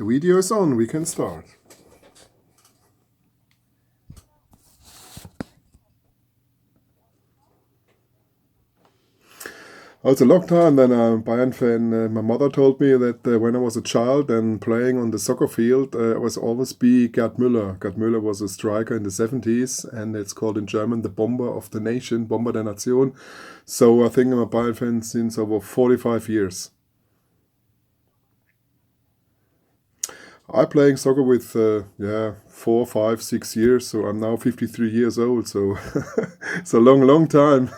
The video is on, we can start. Oh, it's a long time then I'm a Bayern fan. My mother told me that when I was a child and playing on the soccer field, I was always be Gerd Müller. Gerd Müller was a striker in the 70s, and it's called in German the Bomber of the Nation, Bomber der Nation. So I think I'm a Bayern fan since over 45 years. I'm playing soccer with 4, 5, 6 years, so I'm now 53 years old. So it's a long time.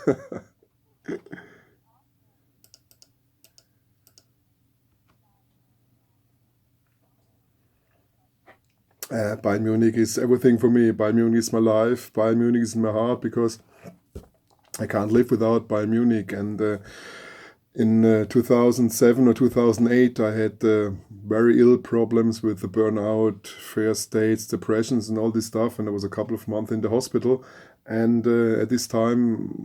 Bayern Munich is everything for me. Bayern Munich is my life. Bayern Munich is in my heart because I can't live without Bayern Munich. And in 2007 or 2008, I had very ill problems with the burnout, fear states, depressions, and all this stuff. And I was a couple of months in the hospital. And at this time,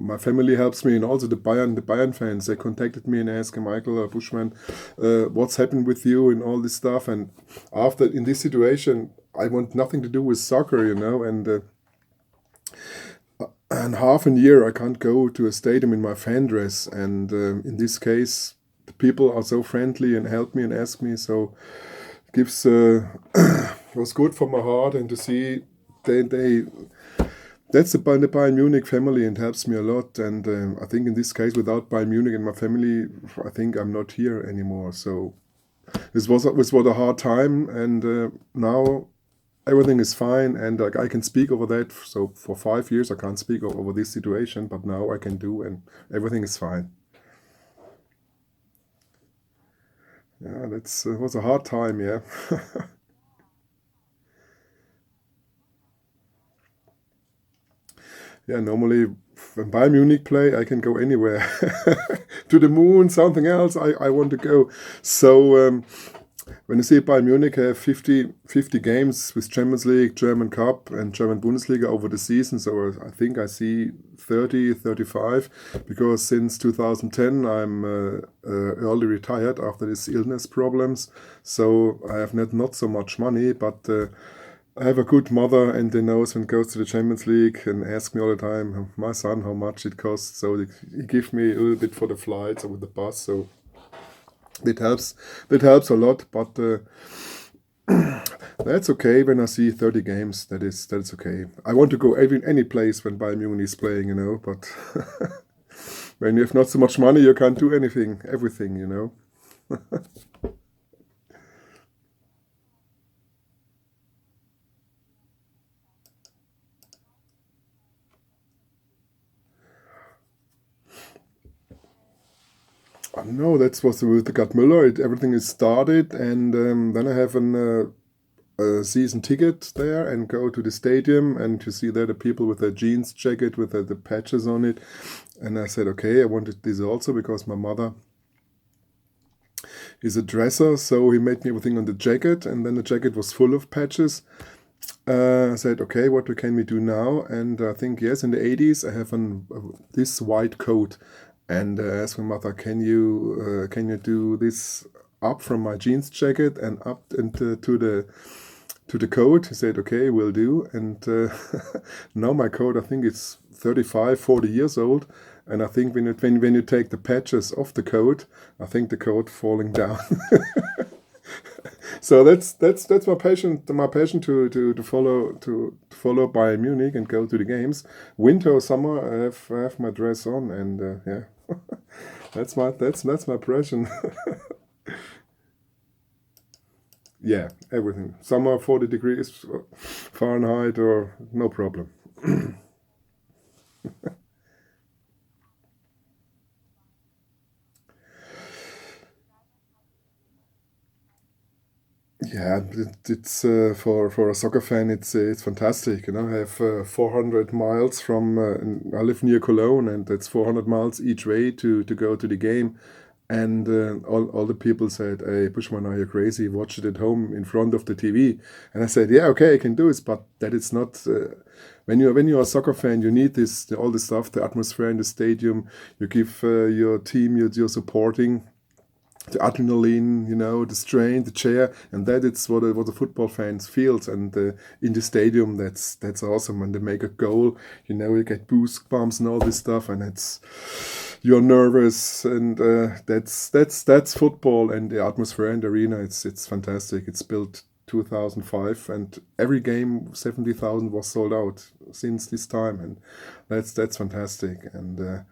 my family helps me, and also the Bayern fans. They contacted me and asked Michael Bushman, what's happened with you and all this stuff. And after in this situation, I want nothing to do with soccer, and half a year I can't go to a stadium in my fan dress. And in this case, the people are so friendly and help me and ask me. So it gives was good for my heart, and to see they that's the Bayern Munich family, and helps me a lot. And I think in this case, without Bayern Munich and my family, I think I'm not here anymore. So this was a hard time, and now everything is fine, and I can speak over that. So for 5 years, I can't speak over this situation, but now I can do, and everything is fine. Yeah, that's was a hard time, yeah. Yeah, normally when Bayern Munich play, I can go anywhere. To the moon, something else, I want to go. So when you see Bayern Munich have 50 games with Champions League, German Cup, and German Bundesliga over the season, so I think I see 30, 35, because since 2010 I'm early retired after these illness problems. So I have not so much money, but I have a good mother, and they knows when it goes to the Champions League and ask me all the time, my son, how much it costs. So he give me a little bit for the flights or with the bus. So it helps. That helps a lot. But that's okay when I see 30 games. That's okay. I want to go any place when Bayern Munich is playing, But when you have not so much money, you can't do everything. No, that's was with the Gerd Müller. Everything is started, and then I have a season ticket there and go to the stadium, and to see there the people with their jeans jacket with the patches on it. And I said, okay, I wanted this also because my mother is a dresser, so he made me everything on the jacket, and then the jacket was full of patches. I said, okay, what can we do now? And I think, yes, in the 80s, I have this white coat. And I asked my mother, can you do this up from my jeans jacket and up into to the coat? He said, okay, will do. And now my coat, I think it's 35, 40 years old. And I think when you take the patches off the coat, I think the coat falling down. So that's my passion. My passion to follow Bayern Munich and go to the games. Winter or summer, I have my dress on, and yeah, that's my passion. Yeah, everything. Summer 40 degrees Fahrenheit or no problem. Yeah, it's for a soccer fan, it's fantastic. I have 400 miles from. I live near Cologne, and it's 400 miles each way to go to the game. And all the people said, "Hey, Bushman, are you crazy? Watch it at home in front of the TV." And I said, "Yeah, okay, I can do it, but that it's not." When you're a soccer fan, you need all this stuff, the atmosphere in the stadium. You give your team you're supporting. the adrenaline, the strain, the cheer, and that it's what the football fans feels. And in the stadium, that's awesome. When they make a goal, you get boost bumps and all this stuff, and you're nervous, and that's football. And the atmosphere in the arena, it's fantastic. It's built 2005, and every game 70,000 was sold out since this time, and that's fantastic. And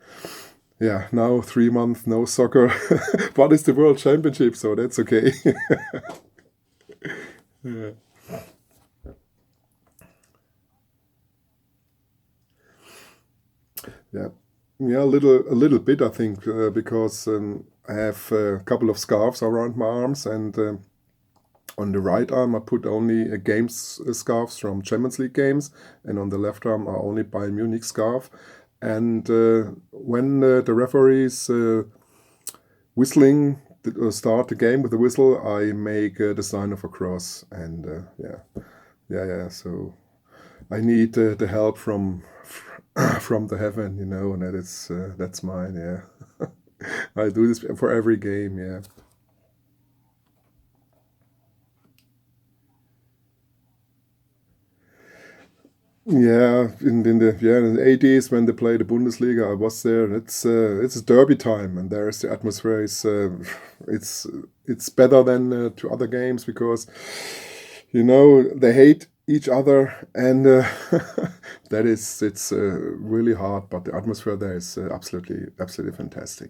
yeah, now 3 months no soccer, but it's the World Championship, so that's okay. Yeah, yeah, yeah, a little bit, I think, because I have a couple of scarves around my arms, and on the right arm I put only games scarves from Champions League games, and on the left arm are only Bayern Munich scarf. And when the referees whistling start the game with the whistle, I make the sign of a cross, and yeah, yeah, yeah. So I need the help from from the heaven, and that's mine. Yeah, I do this for every game. Yeah, yeah. In the 80s when they played the Bundesliga, I was there. It's derby time, and there's the atmosphere is it's it's better than to other games because they hate each other, and it's really hard, but the atmosphere there is absolutely fantastic.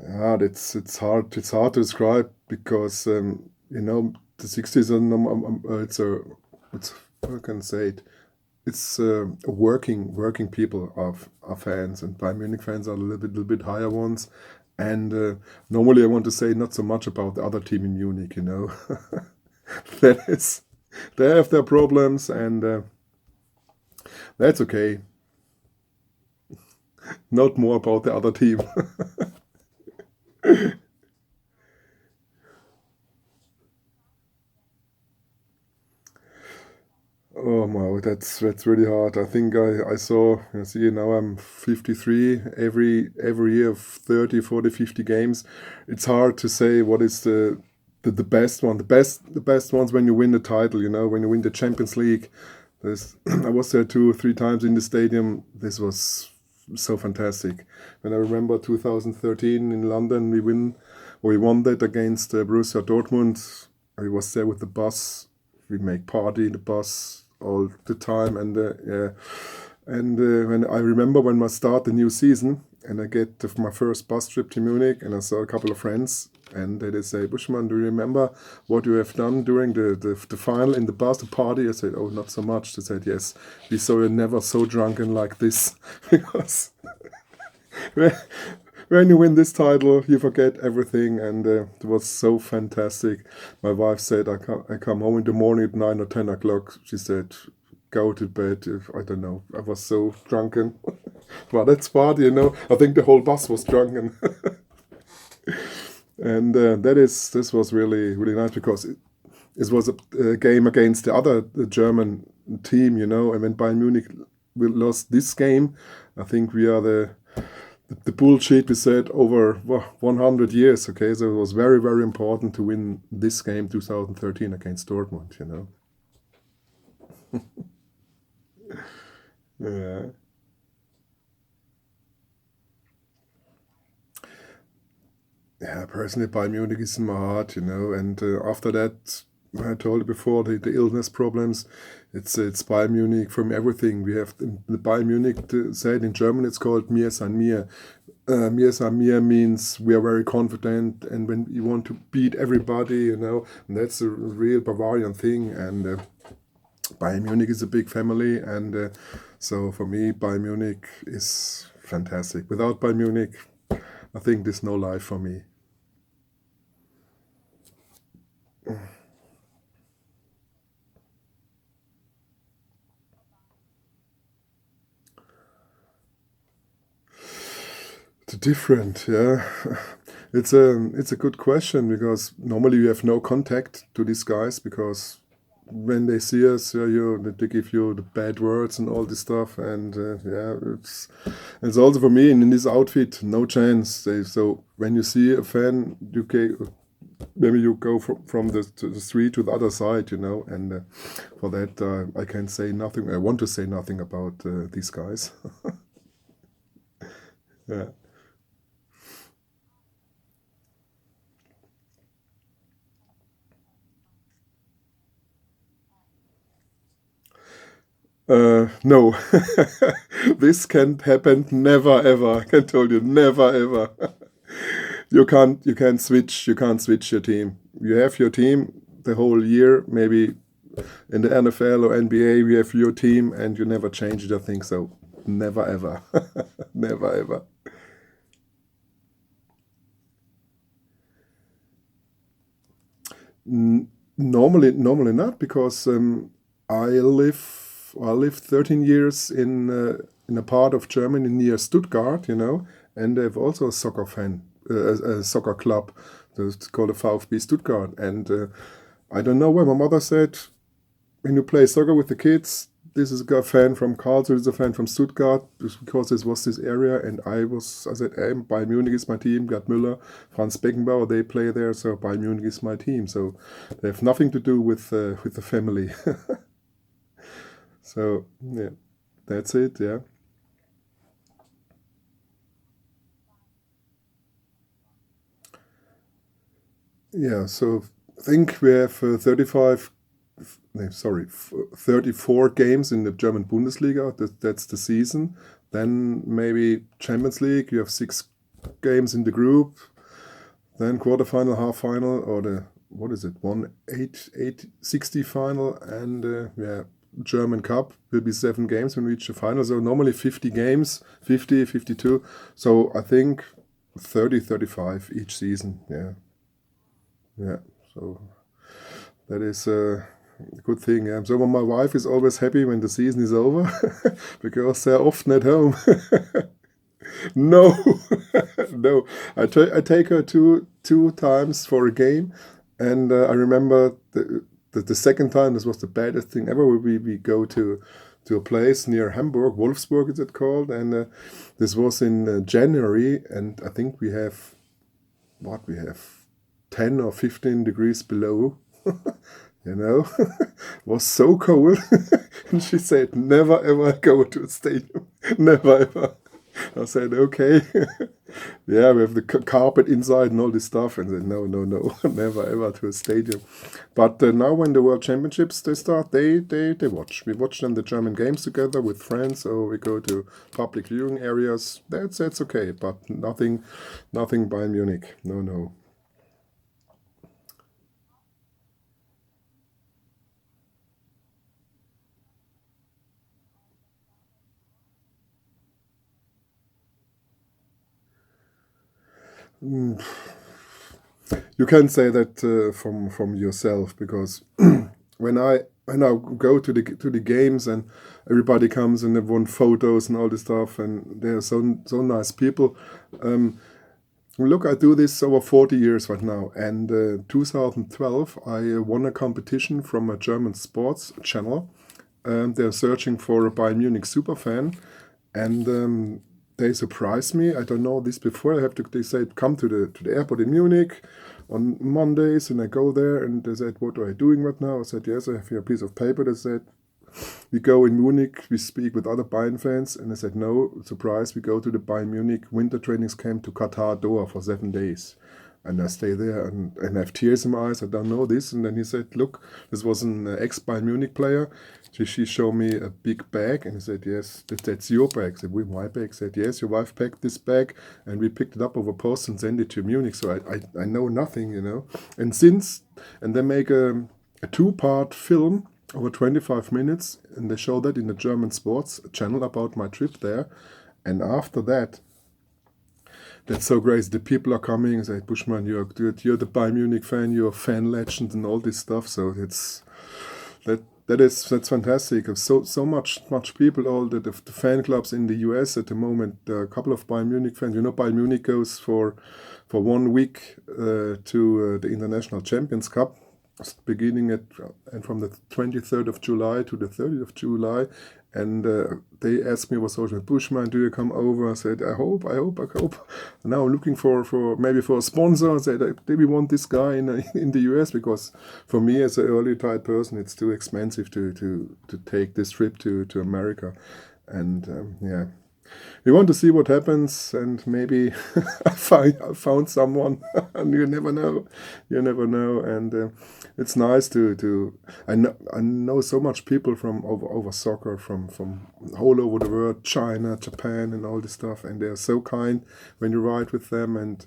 Yeah, it's hard to describe because the 60s, and it's how can I say it, it's working people are fans, and Bayern Munich fans are a little bit higher ones. And normally I want to say not so much about the other team in Munich, that is, they have their problems, and that's okay. Not more about the other team. Oh my, that's really hard. I think I saw, you see, now I'm 53. Every year of 30, 40, 50 games. It's hard to say what is the best one. The best ones when you win the title, when you win the Champions League. I was there 2 or 3 times in the stadium. This was so fantastic. When I remember 2013 in London, we won that against Borussia Dortmund. I was there with the bus. We make party in the bus all the time, and yeah, and when I remember when I start the new season, and I get my first bus trip to Munich, and I saw a couple of friends, and they say, Bushman, do you remember what you have done during the final in the bus, the party? I said, oh, not so much. They said, yes, we saw you never so drunken like this, because when when you win this title, you forget everything, and it was so fantastic. My wife said, I come home in the morning at 9 or 10 o'clock. She said, go to bed. I don't know. I was so drunken. Well, that's part. I think the whole bus was drunken. And this was really, really nice because it was a game against the other German team, and when Bayern Munich we lost this game, I think we are the bullshit we said over 100 years. Okay, so it was very, very important to win this game 2013 against Dortmund. Yeah, yeah. Personally, Bayern Munich is in my heart. And after that, I told you before the illness problems. It's Bayern Munich from everything. We have the Bayern Munich said in German. It's called Mir san mir. Mir san mir means we are very confident, and when you want to beat everybody, and that's a real Bavarian thing. And Bayern Munich is a big family, and so for me, Bayern Munich is fantastic. Without Bayern Munich, I think there's no life for me. The different, yeah. It's a good question because normally you have no contact to these guys because when they see us, they give you the bad words and all this stuff, and yeah, it's also for me in this outfit, no chance. So when you see a fan, maybe you go from the street to the other side, and for that I can say nothing. I want to say nothing about these guys. Yeah. No, this can't happen. Never ever. I can tell you, never ever. You can't switch your team. You have your team the whole year. Maybe in the NFL or NBA, you have your team, and you never change it. I think so. Never ever. Never ever. Normally not, because I lived 13 years in a part of Germany near Stuttgart, and they have also a soccer fan, a soccer club. It's called the VfB Stuttgart, and I don't know why my mother said, when you play soccer with the kids, this is a fan from Karlsruhe, this is a fan from Stuttgart, because this was this area, and I said, hey, Bayern Munich is my team, Gerd Müller, Franz Beckenbauer, they play there, so Bayern Munich is my team. So they have nothing to do with the family. So yeah, that's it. Yeah, yeah. So I think we have 35. No, sorry, 34 games in the German Bundesliga. That's the season. Then maybe Champions League. You have 6 games in the group. Then quarterfinal, half final, or the what is it? 1/8/60 final, and yeah, German Cup will be 7 games when we reach the final. So normally 50 games, 50, 52. So I think 30, 35 each season. Yeah, yeah. So that is a good thing. Yeah. So my wife is always happy when the season is over because they're often at home. No, no. I take her two times for a game, and I remember the second time. This was the baddest thing ever. We go to a place near Hamburg, Wolfsburg is it called, and this was in January, and I think we have 10 or 15 degrees below. Was so cold. And she said, never ever go to a stadium. Never ever. I said, okay. Yeah, we have the carpet inside and all this stuff. And said, no, no, no, never ever to a stadium. But now when the World Championships they start, they watch. We watch then the German games together with friends, or we go to public viewing areas. That's okay, but nothing Bayern Munich. No, no. You can say that from yourself, because when I go to the games, and everybody comes and they want photos and all this stuff, and they are so nice people. Um, Look, I do this over 40 years right now, and 2012 I won a competition from a German sports channel, and they're searching for a Bayern Munich super fan, and they surprised me. I don't know this before. They said, come to the airport in Munich on Mondays, and I go there, and they said, what are you doing right now? I said, yes, I have here a piece of paper. They said, we go in Munich, we speak with other Bayern fans, and I said, no, surprise, we go to the Bayern Munich winter trainings camp to Qatar, Doha for 7 days. And I stay there, and I have tears in my eyes. I don't know this. And then he said, look, this was an ex Bayern Munich player. She showed me a big bag, and he said, yes, that's your bag. I said, with my bag? He said, yes, your wife packed this bag, and we picked it up over post and sent it to Munich. So I know nothing. And they make a two-part film over 25 minutes, and they show that in the German sports channel about my trip there. And after that, that's so great. The people are coming and say, Bushman, you're the Bayern Munich fan, you're a fan legend and all this stuff. So that's fantastic. So much people, all the fan clubs in the US at the moment. There are a couple of Bayern Munich fans. Bayern Munich goes for 1 week to the International Champions Cup. beginning at and from the 23rd of July to the 30th of July, and they asked me, was social Bushman, do you come over? I said, I hope. Now I'm looking for maybe for a sponsor. I said, do we want this guy in the US? Because for me as an early type person, it's too expensive to take this trip to America, and yeah. We want to see what happens, and maybe I found someone, and you never know, and it's nice to I know so much people from over soccer from all over the world, China, Japan, and all this stuff, and they're so kind when you ride with them, and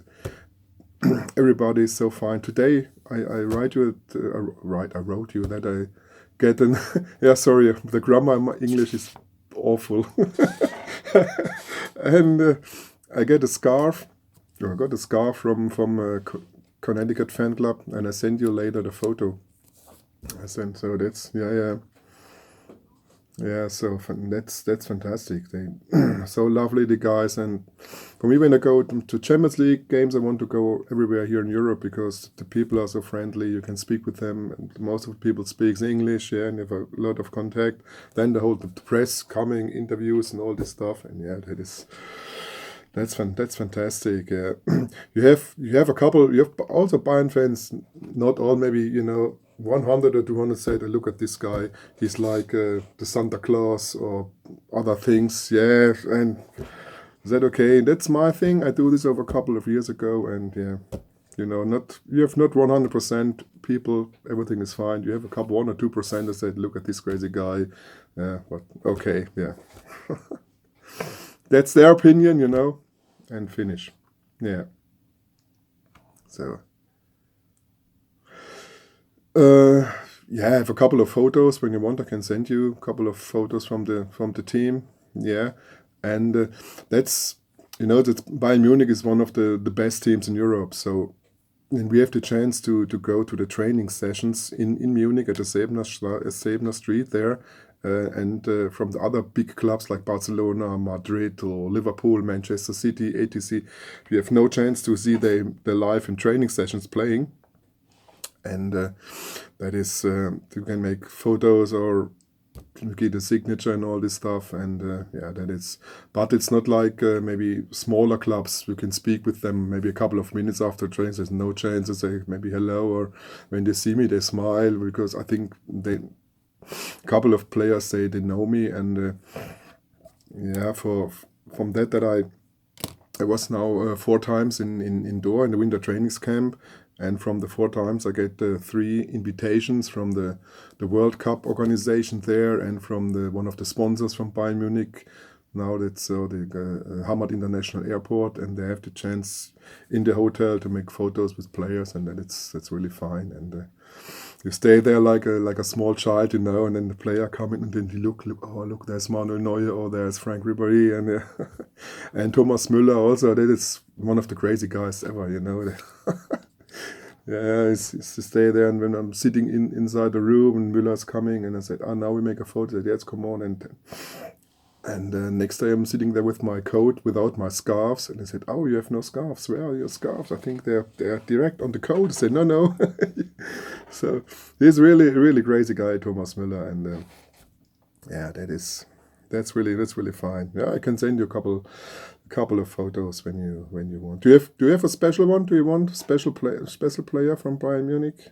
everybody is so fine. Today I write you I wrote you that I get an yeah, sorry, the grammar in my English is awful. And I get a scarf. I got a scarf from a Connecticut fan club, and I send you later the photo. I sent, so that's yeah. So that's fantastic. They so lovely, the guys. And for me, when I go to Champions League games, I want to go everywhere here in Europe because the people are so friendly. You can speak with them, and most of the people speaks English. Yeah, and you have a lot of contact. Then the press coming, interviews, and all this stuff. And yeah, that's fantastic. Yeah. you have a couple. You have also Bayern fans. Not all, maybe 100 or 200 say, look at this guy. He's like the Santa Claus or other things. Yeah, and is that okay? That's my thing. I do this over a couple of years ago, and yeah, you have not 100% people. Everything is fine. You have a couple 1 or 2% that said, look at this crazy guy. Yeah, but okay, yeah. That's their opinion, and finish. Yeah. So, yeah, I have a couple of photos. When you want, I can send you a couple of photos from the team. Yeah, and that's that Bayern Munich is one of the best teams in Europe. So, and we have the chance to go to the training sessions in Munich at the Säbener Street there. And from the other big clubs like Barcelona, Madrid, or Liverpool, Manchester City, etc., we have no chance to see the live in training sessions playing. And that is, you can make photos or get a signature and all this stuff. And yeah, that is, but it's not like maybe smaller clubs. You can speak with them maybe a couple of minutes after training. There's no chance to say maybe hello, or when they see me, they smile, because I think a couple of players say they know me. And yeah, from that I was now 4 times in indoor in the winter trainings camp, and from the 4 times I get 3 invitations from the World Cup organization there, and from one of the sponsors from Bayern Munich. Now that's the Hamad International Airport, and they have the chance in the hotel to make photos with players, and that's really fine. And you stay there like a small child, and then the player coming, and then you look, oh look, there's Manuel Neuer, or there's Frank Ribéry, and and Thomas Müller also. That is one of the crazy guys ever, Yeah, it's to stay there, and when I'm sitting inside the room and Müller's coming, and I said, now we make a photo. I said, yes, come on, and next day I'm sitting there with my coat without my scarves, and I said, oh, you have no scarves. Where are your scarves? I think they're direct on the coat. I said, no. So he's really, really crazy guy, Thomas Müller, and yeah, that's really fine. Yeah, I can send you a couple of photos when you want. Do you have a special one? Do you want special player from Bayern Munich?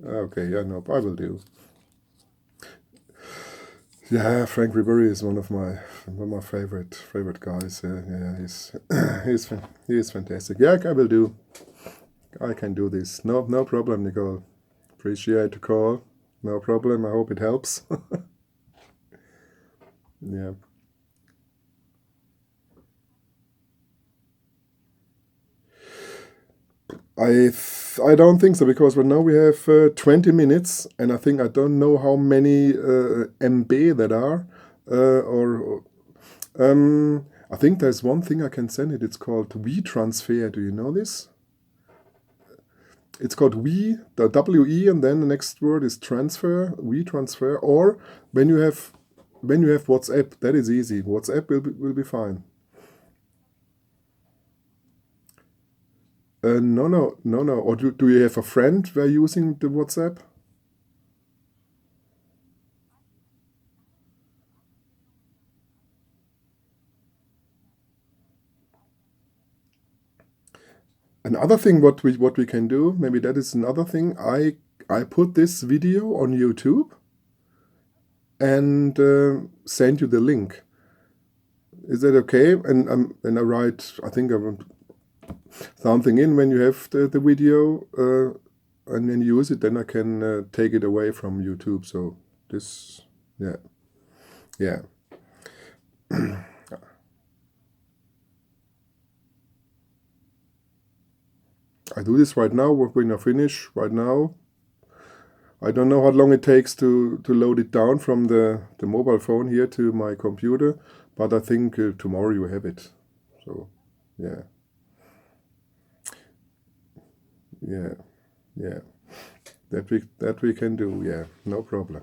Okay, yeah, no, I will do. Yeah, Frank Ribéry is one of my favorite guys. Yeah, he's fantastic. Yeah, I will do. I can do this. No problem, Nicole. Appreciate the call. No problem. I hope it helps. Yeah. I don't think so, because right now we have 20 minutes, and I don't know how many MB that are, or I think there's one thing I can send it. It's called WeTransfer. Do you know this? It's called the WE, and then the next word is transfer, WeTransfer. Or when you have WhatsApp, that is easy. WhatsApp will be fine. No. Or do you have a friend who are using the WhatsApp? Another thing what we can do, maybe that is another thing. I put this video on YouTube and send you the link. Is that okay? And I write, I think I want something in when you have the video and then use it, then I can take it away from YouTube. So this, yeah, yeah. I do this right now. We're going to finish right now. I don't know how long it takes to load it down from the mobile phone here to my computer, but I think tomorrow you have it. So, yeah, yeah, yeah. That we can do. Yeah, no problem.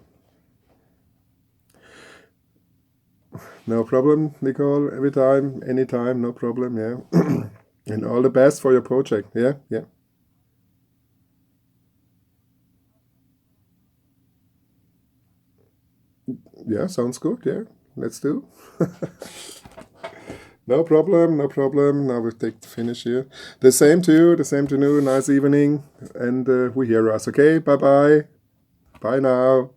No problem, Nicole. Every time, anytime, no problem. Yeah, and all the best for your project. Yeah, yeah, yeah. Sounds good. Yeah, let's do. No problem, no problem. Now we take the finish here. The same to you, the same to you. Nice evening, and we hear us. Okay, bye bye. Bye now.